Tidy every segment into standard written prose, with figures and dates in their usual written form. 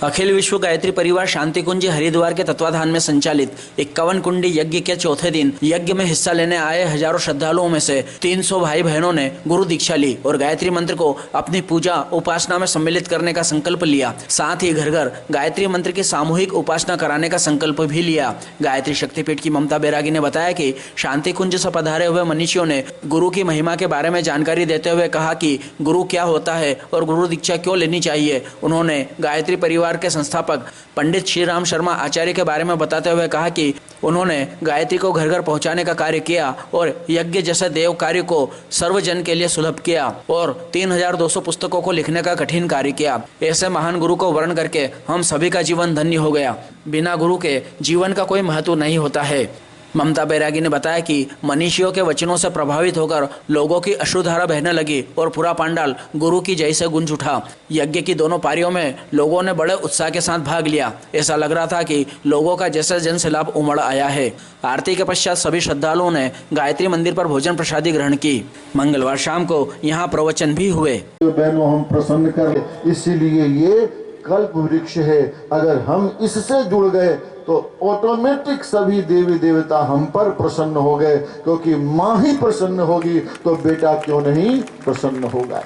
अखिल विश्व गायत्री परिवार शांति कुंज हरिद्वार के तत्वाधान में संचालित 51 कुंडी यज्ञ के चौथे दिन यज्ञ में हिस्सा लेने आए हजारों श्रद्धालुओं में से 300 भाई बहनों ने गुरु दीक्षा ली और गायत्री मंत्र को अपनी पूजा उपासना में सम्मिलित करने का संकल्प लिया। साथ ही घर घर गायत्री मंत्र की सामूहिक उपासना कराने का संकल्प भी लिया। गायत्री शक्तिपीठ की ममता बैरागी ने बताया कि शांति कुंज से पधारे हुए मनीषियों ने गुरु की महिमा के बारे में जानकारी देते हुए कहा कि गुरु क्या होता है और गुरु दीक्षा क्यों लेनी चाहिए। उन्होंने गायत्री परिवार के संस्थापक पंडित श्री राम शर्मा आचार्य के बारे में बताते हुए कहा कि उन्होंने गायत्री को घर घर पहुंचाने का कार्य किया और यज्ञ जैसे देव कार्य को सर्वजन के लिए सुलभ किया और 3200 पुस्तकों को लिखने का कठिन कार्य किया। ऐसे महान गुरु को वर्ण करके हम सभी का जीवन धन्य हो गया। बिना गुरु के जीवन का कोई महत्व नहीं होता है। ममता बैरागी ने बताया कि मनीषियों के वचनों से प्रभावित होकर लोगों की अश्रुधारा बहने लगी और पूरा पंडाल गुरु की जय से गूंज उठा। यज्ञ की दोनों पारियों में लोगों ने बड़े उत्साह के साथ भाग लिया। ऐसा लग रहा था कि लोगों का जैसे जन सैलाब उमड़ आया है। आरती के पश्चात सभी श्रद्धालुओं ने गायत्री मंदिर पर भोजन प्रसादी ग्रहण की। मंगलवार शाम को यहाँ प्रवचन भी हुए। बहनों हम प्रसन्न कर, इसीलिए ये कल्प वृक्ष है। अगर हम इससे जुड़ गए तो ऑटोमेटिक सभी देवी देवता हम पर प्रसन्न हो गए, क्योंकि माँ ही प्रसन्न होगी तो बेटा क्यों नहीं प्रसन्न होगा।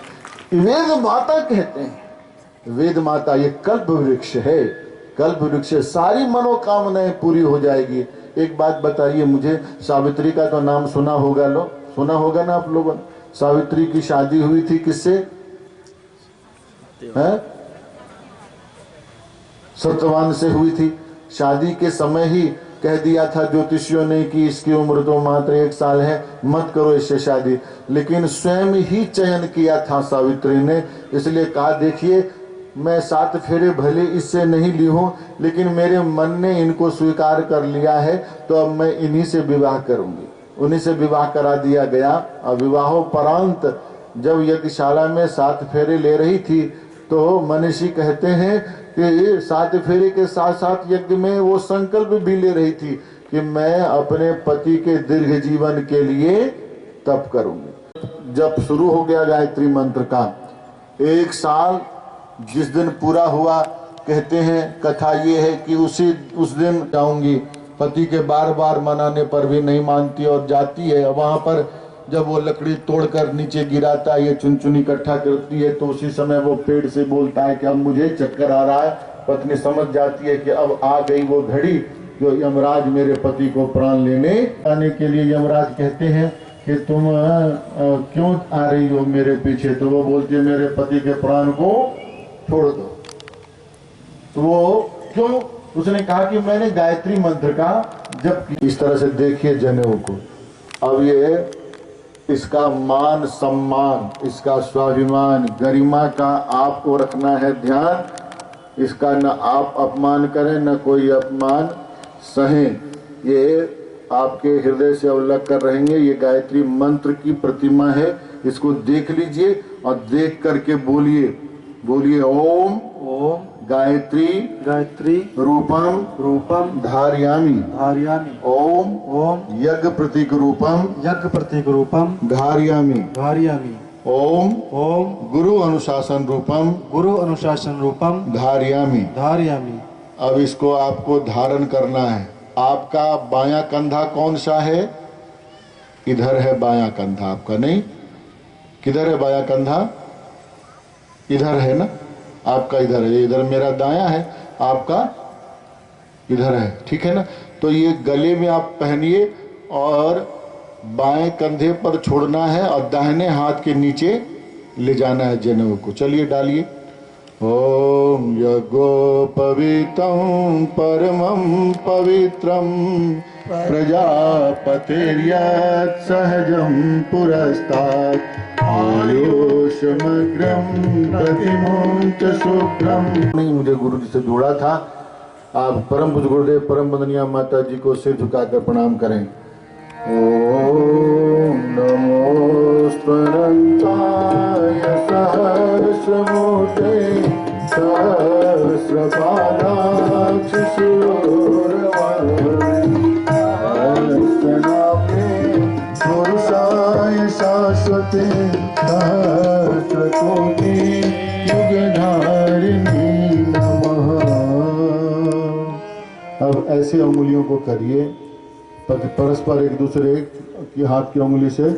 वेद माता कहते हैं, वेद माता ये कल्प वृक्ष है। कल्प वृक्ष से सारी मनोकामनाएं पूरी हो जाएगी। एक बात बताइए मुझे, सावित्री का तो नाम सुना होगा, सुना होगा ना आप लोगों ने। सावित्री की शादी हुई थी किससे? सत्यवान से हुई थी। शादी के समय ही कह दिया था ज्योतिषियों ने कि इसकी उम्र तो मात्र 1 साल है, मत करो इससे शादी। लेकिन स्वयं ही चयन किया था सावित्री ने, इसलिए कहा देखिए मैं 7 फेरे भले इससे नहीं ली हूं, लेकिन मेरे मन ने इनको स्वीकार कर लिया है, तो अब मैं इन्हीं से विवाह करूंगी। उन्हीं से विवाह करा दिया गया। और विवाहोपरांत जब यज्ञशाला में 7 फेरे ले रही थी तो मनीषी कहते हैं कि 7 फेरे के साथ साथ यज्ञ में वो संकल्प भी ले रही थी कि मैं अपने पति के दीर्घ जीवन के लिए तप करूंगी। जब शुरू हो गया गायत्री मंत्र का 1 साल जिस दिन पूरा हुआ, कहते हैं कथा ये है कि उस दिन जाऊंगी। पति के बार बार मनाने पर भी नहीं मानती और जाती है। वहां पर जब वो लकड़ी तोड़कर नीचे गिराता है, ये चुन इकट्ठा करती है, तो उसी समय वो पेड़ से बोलता है कि अब मुझे चक्कर आ रहा है। पत्नी समझ जाती है कि अब आ गई वो घड़ी जो यमराज मेरे पति को प्राण लेने आने के लिए। यमराज कहते हैं कि तुम क्यों आ रही हो मेरे पीछे? तो वो बोलती है मेरे पति के प्राण को छोड़ दो। तो वो क्यों? उसने कहा कि मैंने गायत्री मंत्र का जप किया। इस तरह से देखिए जनेऊ को। अब ये इसका मान सम्मान, इसका स्वाभिमान, गरिमा का आपको रखना है ध्यान। इसका न आप अपमान करें न कोई अपमान सहें। ये आपके हृदय से अवलग कर रहेंगे। ये गायत्री मंत्र की प्रतिमा है, इसको देख लीजिए और देख करके बोलिए ओम ओम गायत्री गायत्री रूपम धारयामी। ओम यज्ञ प्रतीक रूपम धारयामी। ओम गुरु अनुशासन रूपम धारयामी। अब इसको आपको धारण करना है। आपका बायां कंधा कौन सा है? इधर है बायां कंधा आपका, नहीं? किधर है बायां कंधा? इधर है ना, आपका इधर है। इधर मेरा दायां है, आपका इधर है, ठीक है ना? तो ये गले में आप पहनिए और बाएं कंधे पर छोड़ना है और दाहिने हाथ के नीचे ले जाना है जनेऊ को। चलिए डालिए। ओम यज्ञोपवीतं परमं पवित्रं प्रजापतिर्यत् सहजं पुरस्तात् आयुष्मग्रं प्रतिमुंच शुक्रम। मुझे गुरु जी से जोड़ा था। आप परम पूज्य गुरुदेव परम वंदनीय माता जी को सिर झुकाकर प्रणाम करें। ओम नमो स्वर्णंताय सहस्रमूर्ते सहस्रपादाक्ष पुरुषाय शाश्वते सहस्रकोटि युगधारिणी नमः। ऐसे उंगलियों को करिए, परस्पर एक दूसरे की हाथ की उंगली से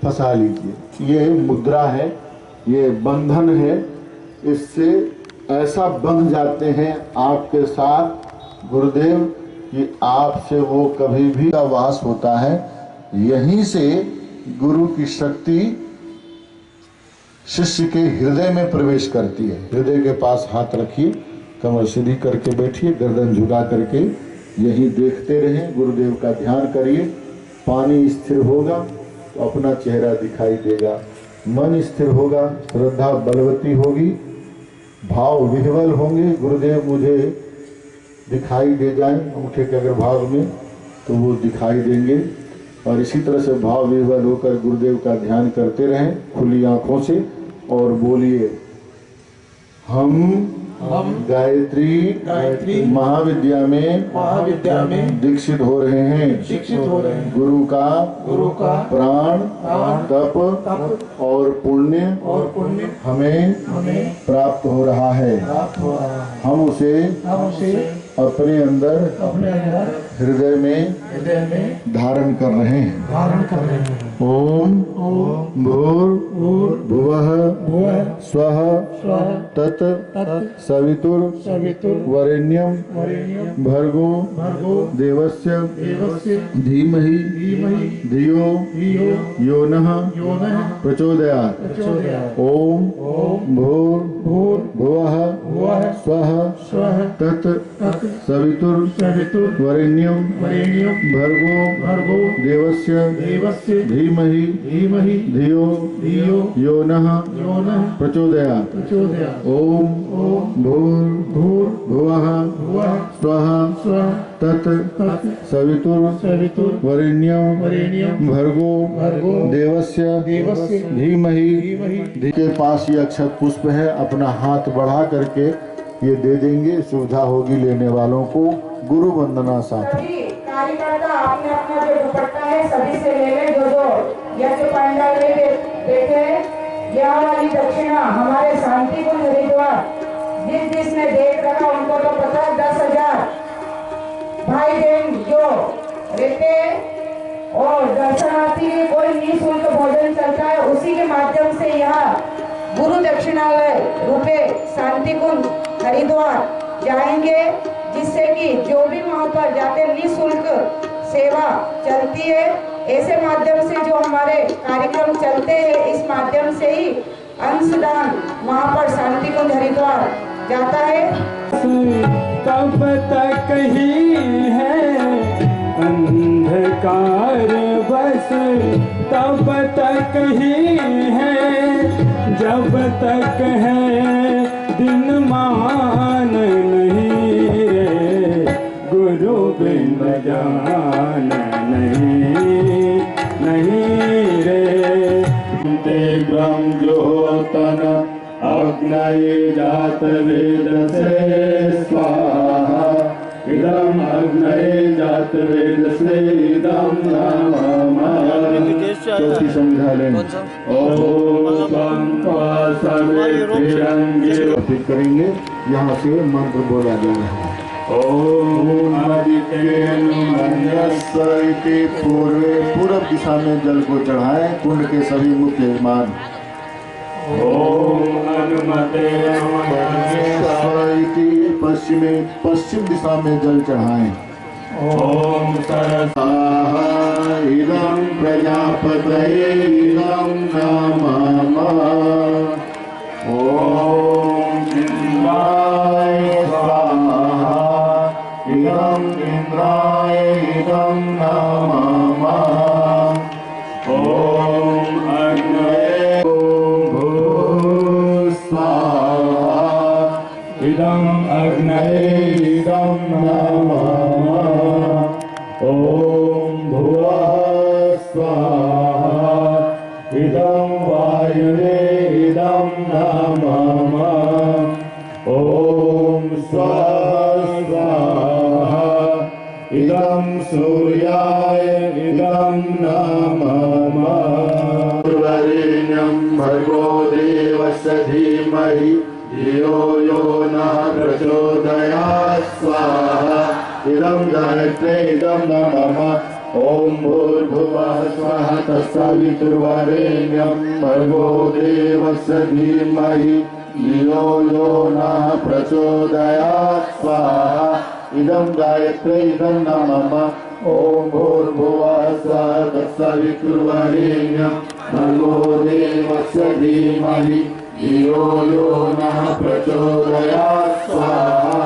फंसा लीजिए। ये मुद्रा है, ये बंधन है, इससे ऐसा बंध जाते हैं आपके साथ गुरुदेव कि आपसे वो कभी भी का वास होता है। यहीं से गुरु की शक्ति शिष्य के हृदय में प्रवेश करती है। हृदय के पास हाथ रखिए, कमर सीधी करके बैठिए, गर्दन झुका करके यही देखते रहें, गुरुदेव का ध्यान करिए। पानी स्थिर होगा तो अपना चेहरा दिखाई देगा, मन स्थिर होगा, श्रद्धा बलवती होगी, भाव विह्वल होंगे, गुरुदेव मुझे दिखाई दे जाएं अंगूठे के अगर भाग में तो वो दिखाई देंगे। और इसी तरह से भाव विह्वल होकर गुरुदेव का ध्यान करते रहें खुली आंखों से और बोलिए, हम गायत्री महाविद्या में दीक्षित हो रहे हैं। गुरु का प्राण तप और पुण्य हमें प्राप्त हो रहा है। हम उसे अपने अंदर हृदय में धारण कर रहे हैं। ओम भूर्भुवः स्वः तत् सवितुर्वरेण्यं भर्गो देवस्य धीमहि धियो यो नः प्रचोदयात्। ओम भूर्भुवः स्वः तत् सवितुर्वरेण्यं भर्गो देवस्य धीमहि धियो यो नः प्रचोदयात्। ओम भूर्भुवः स्वः तत् सवितुर्वरेण्यं भर्गो देवस्य धीमहि। के पास ये अक्षत पुष्प है, अपना हाथ बढ़ा करके ये दे देंगे, सुविधा होगी लेने वालों को। गुरु वंदना साथ कार्यकर्ता अपने अपना जो दुपट्टा है सभी से ले ले, जो यज्ञ पंडाल में बैठे हैं। यह वाली दक्षिणा हमारे शांति कुंज हरिद्वार जिसने देख रखा उनको तो पता, 10,000 भाई बहन जो रहते और दर्शनार्थी कोई निःशुल्क भोजन चलता है, उसी के माध्यम से यह गुरु दक्षिणालय रूपे शांति कुंज हरिद्वार जाएंगे, जिससे कि जो भी वहाँ पर जाते निःशुल्क सेवा चलती है। ऐसे माध्यम से जो हमारे कार्यक्रम चलते हैं, इस माध्यम से ही अंशदान वहाँ पर शांति कुंज हरिद्वार जाता है। कब तक ही है अंधकार बस, तब तक ही है जब तक है दिन मान नहीं रे, गुरु बिन जान नहीं रे। ते ब्रह्म ज्योतन अग्नये जात वेदसे स्वाहा, इदम् अग्नये जात वेदसे इदं नमः। चौथी समझा लें। करेंगे, यहाँ से मंत्र बोला जा रहा है। ओम आदित्य पूर्व दिशा में जल को चढ़ाएं, कुंड के सभी मुख्य यजमान। ओम हनुमते पश्चिम दिशा में जल चढ़ाएं। ओम सरसाहा इदं प्रजापतये इदं नमः। ओम इंद्राय स्वाहा इदं इंद्राय इदं नमः। ओम अग्नये भूः स्वाहा इदं अग्नये इदं नमः। ओम भुवः स्वाहा इदं वायुवे इदं नमः। ओम स्वः स्वाहा इदं सूर्याय इदं नमः। वरेण्यं भर्गो देवस्य धीमहि धियो यो नः प्रचोदयात्। स्वाहा इदं गायत्र्यै इदं नमः। ॐ भूर्भुवः स्वः तत्सवितुर्वरेण्यं भर्गो देवस्य धीमहि धियो यो नः प्रचोदयात् स्वाहा। इदं गायत्र्यै इदं नमः। ॐ भूर्भुवः स्वः तत्सवितुर्वरेण्यं भर्गो देवस्य धीमहि धियो यो नः प्रचोदयात् स्वाहा।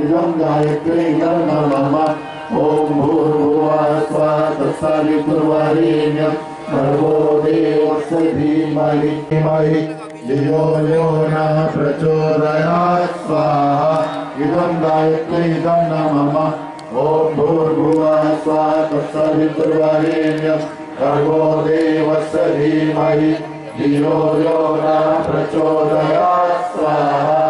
इदं गायत्र्यै इदं नमः। ॐ भूर्भुवः स्वः तत्सवितुर्वरेण्यं भर्गो देवस्य धीमहि धियो यो नः प्रचोदयात् स्वाहा। इदं गायत्र्यै इदं नमः। ॐ भूर्भुवः स्वः तत्सवितुर्वरेण्यं भर्गो देवस्य धीमहि धियो यो नः प्रचोदयात् स्वाहा।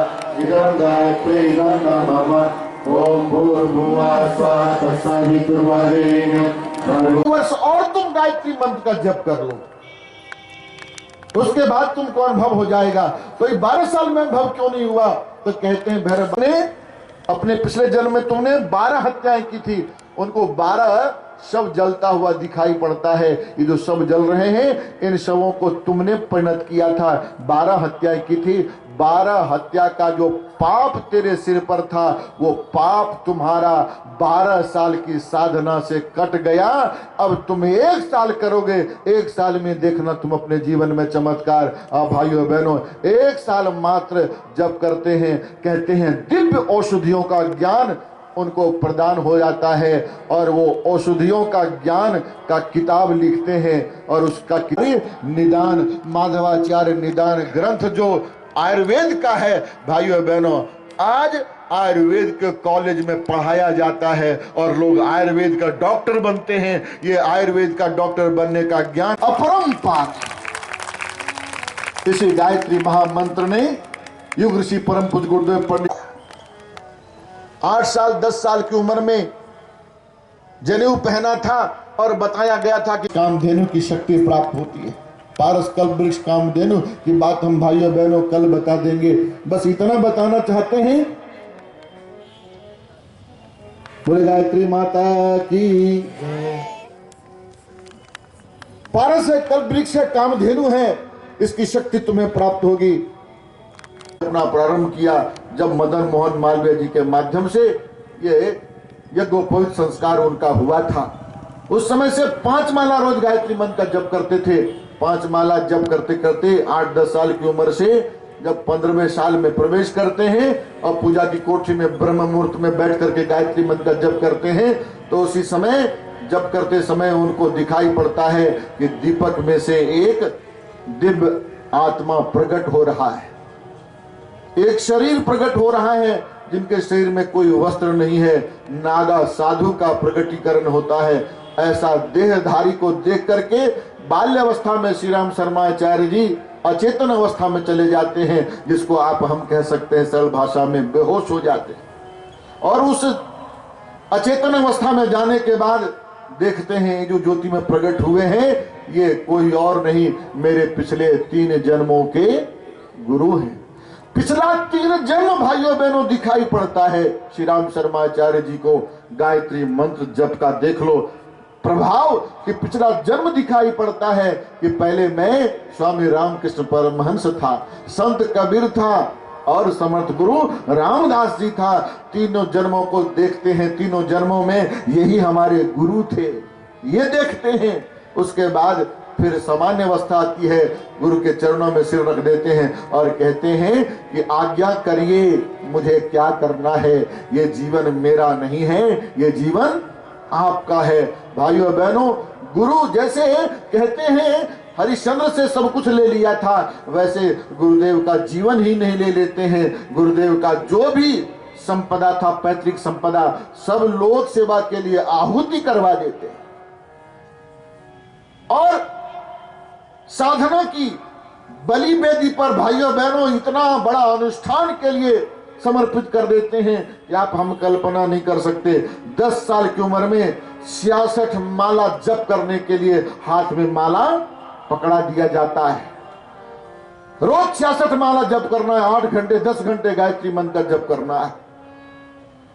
इदं गायत्र्यै इदं नमः। ॐ भूर्भुवः स्वः तत्सवितुर्वरेण्यं भर्गो। वर्ष और तुम गायत्री मंत्र का जप कर लो, उसके बाद तुमको अनुभव हो जाएगा। तो 12 साल में अनुभव क्यों नहीं हुआ? तो कहते हैं भैरव ने अपने पिछले जन्म में तुमने 12 हत्याएं की थी, उनको 12 शव जलता हुआ दिखाई पड़ता है। ये जो शव जल रहे हैं, इन शवों को तुमने परिणत किया था। 12 हत्याएं की थी। 12 हत्या का जो पाप तेरे सिर पर था, वो पाप तुम्हारा 12 साल की साधना से कट गया। अब तुम 1 साल करोगे, 1 साल में देखना तुम अपने जीवन में चमत्कार। भाइयों बहनों, 1 साल मात्र जब करते हैं, कहते हैं दिव्य औषधियों का ज्ञान उनको प्रदान हो जाता है, और वो औषधियों का ज्ञान का किताब लिखते हैं। और उसका निदान, माधवाचार्य निदान ग्रंथ जो आयुर्वेद का है, भाइयों बहनों, आज आयुर्वेद के कॉलेज में पढ़ाया जाता है और लोग आयुर्वेद का डॉक्टर बनते हैं। ये आयुर्वेद का डॉक्टर बनने का ज्ञान अपरंपार। इसी गायत्री महामंत्र ने युग ऋषि परम पूज्य गुरुदेव पंडित 8 साल 10 साल की उम्र में जनेऊ पहना था और बताया गया था कि कामधेनु की शक्ति प्राप्त होती है। पारस कल्प वृक्ष कामधेनु की बात हम भाइयों बहनों कल बता देंगे। बस इतना बताना चाहते हैं, बोले गायत्री माता की। पारस है, कल्प वृक्ष है, कामधेनु है, इसकी शक्ति तुम्हें प्राप्त होगी। अपना प्रारंभ किया जब मदन मोहन मालवीय जी के माध्यम से ये यज्ञोपवीत संस्कार उनका हुआ था। उस समय से 5 माला रोज गायत्री मंत्र का जप करते थे। 5 माला जप करते करते 8-10 साल की उम्र से जब 15वें साल में प्रवेश करते हैं और पूजा की कोठी में ब्रह्म मुहूर्त में बैठ करके गायत्री मंत्र का जप करते हैं, तो उसी समय जप करते समय उनको दिखाई पड़ता है कि दीपक में से एक दिव्य आत्मा प्रकट हो रहा है, एक शरीर प्रकट हो रहा है जिनके शरीर में कोई वस्त्र नहीं है। नागा साधु का प्रकटीकरण होता है। ऐसा देहधारी को देख करके बाल्यावस्था में श्री राम शर्माचार्य जी अचेतन अवस्था में चले जाते हैं, जिसको आप हम कह सकते हैं सरल भाषा में बेहोश हो जाते हैं। और उस अचेतन अवस्था में जाने के बाद देखते हैं जो ज्योति में प्रकट हुए हैं, ये कोई और नहीं, मेरे पिछले 3 जन्मों के गुरु हैं। पिछला 3 जन्म भाइयों बहनों दिखाई पड़ता है। श्री राम शर्माचार्य जी को गायत्री मंत्र जप का देख लो प्रभाव कि पिछला जन्म दिखाई पड़ता है कि पहले मैं स्वामी रामकृष्ण परमहंस था, संत कबीर था और समर्थ गुरु रामदास जी था। तीनों जन्मों को देखते हैं, तीनों जन्मों में यही हमारे गुरु थे, ये देखते हैं। उसके बाद फिर सामान्य अवस्था आती है, गुरु के चरणों में सिर रख देते हैं और कहते हैं कि आज्ञा करिए, मुझे क्या करना है, ये जीवन मेरा नहीं है, ये जीवन आपका है। भाइयों बहनों, गुरु जैसे कहते हैं हरिश्चंद्र से सब कुछ ले लिया था, वैसे गुरुदेव का जीवन ही नहीं ले लेते हैं। गुरुदेव का जो भी संपदा था, पैतृक संपदा, सब लोक सेवा के लिए आहुति करवा देते हैं और साधना की बलि वेदी पर भाइयों बहनों इतना बड़ा अनुष्ठान के लिए समर्पित कर देते हैं कि आप हम कल्पना नहीं कर सकते। 10 साल की उम्र में 66 माला जप करने के लिए हाथ में माला पकड़ा दिया जाता है। रोज 66 माला जप करना है, 8 घंटे 10 घंटे गायत्री मंत्र का जप करना है।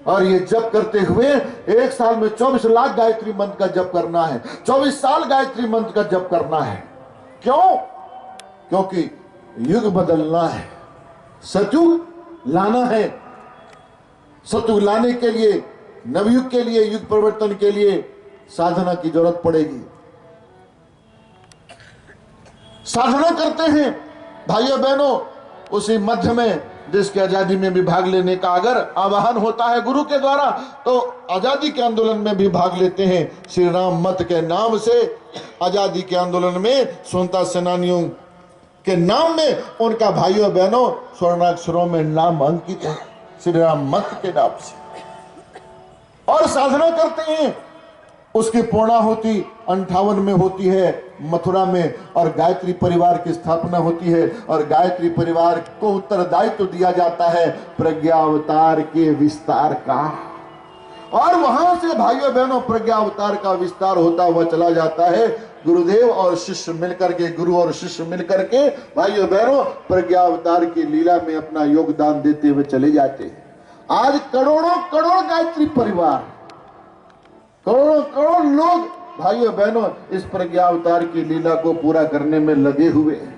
और ये जप करते हुए एक साल में 24 लाख गायत्री मंत्र का जप करना है, 24 साल गायत्री मंत्र का जप करना है। क्यों? क्योंकि युग बदलना है, सतयुग लाना है। सतयुग लाने के लिए, नवयुग के लिए, युग परिवर्तन के लिए साधना की जरूरत पड़ेगी। साधना करते हैं भाइयों बहनों, उसी मध्य में देश की आजादी में भी भाग लेने का अगर आह्वान होता है गुरु के द्वारा, तो आजादी के आंदोलन में भी भाग लेते हैं। श्री राम मत के नाम से आजादी के आंदोलन में स्वतंत्रता सेनानियों के नाम में उनका भाइयों बहनों स्वर्णाक्षरों में नाम अंकित है, श्री राम मत के नाम से। और साधना करते हैं, उसकी पूर्णाहुति 58 में होती है मथुरा में, और गायत्री परिवार की स्थापना होती है, और गायत्री परिवार को उत्तरदायित्व दिया जाता है प्रज्ञा अवतार के विस्तार का। और वहां से भाइयों बहनों प्रज्ञा अवतार का विस्तार होता हुआ चला जाता है। गुरुदेव और शिष्य मिलकर के, गुरु और शिष्य मिलकर के भाइयों बहनों प्रज्ञा अवतार की लीला में अपना योगदान देते हुए चले जाते हैं। आज करोड़ों करोड़ गायत्री परिवार, करोड़ों करोड़ लोग भाइयों बहनों इस प्रज्ञा अवतार की लीला को पूरा करने में लगे हुए हैं,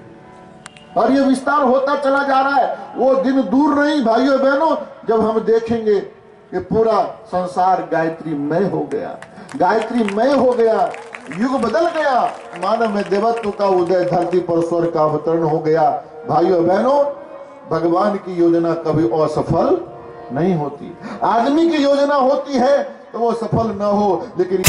और ये विस्तार होता चला जा रहा है। वो दिन दूर नहीं भाइयों बहनों जब हम देखेंगे कि पूरा संसार गायत्रीमय हो गया, गायत्रीमय हो गया, युग बदल गया, मानव में देवत्व का उदय, धरती पर स्वर्ग का अवतरण हो गया। भाइयों बहनों, भगवान की योजना कभी असफल नहीं होती। आदमी की योजना होती है तो वो सफल ना हो, लेकिन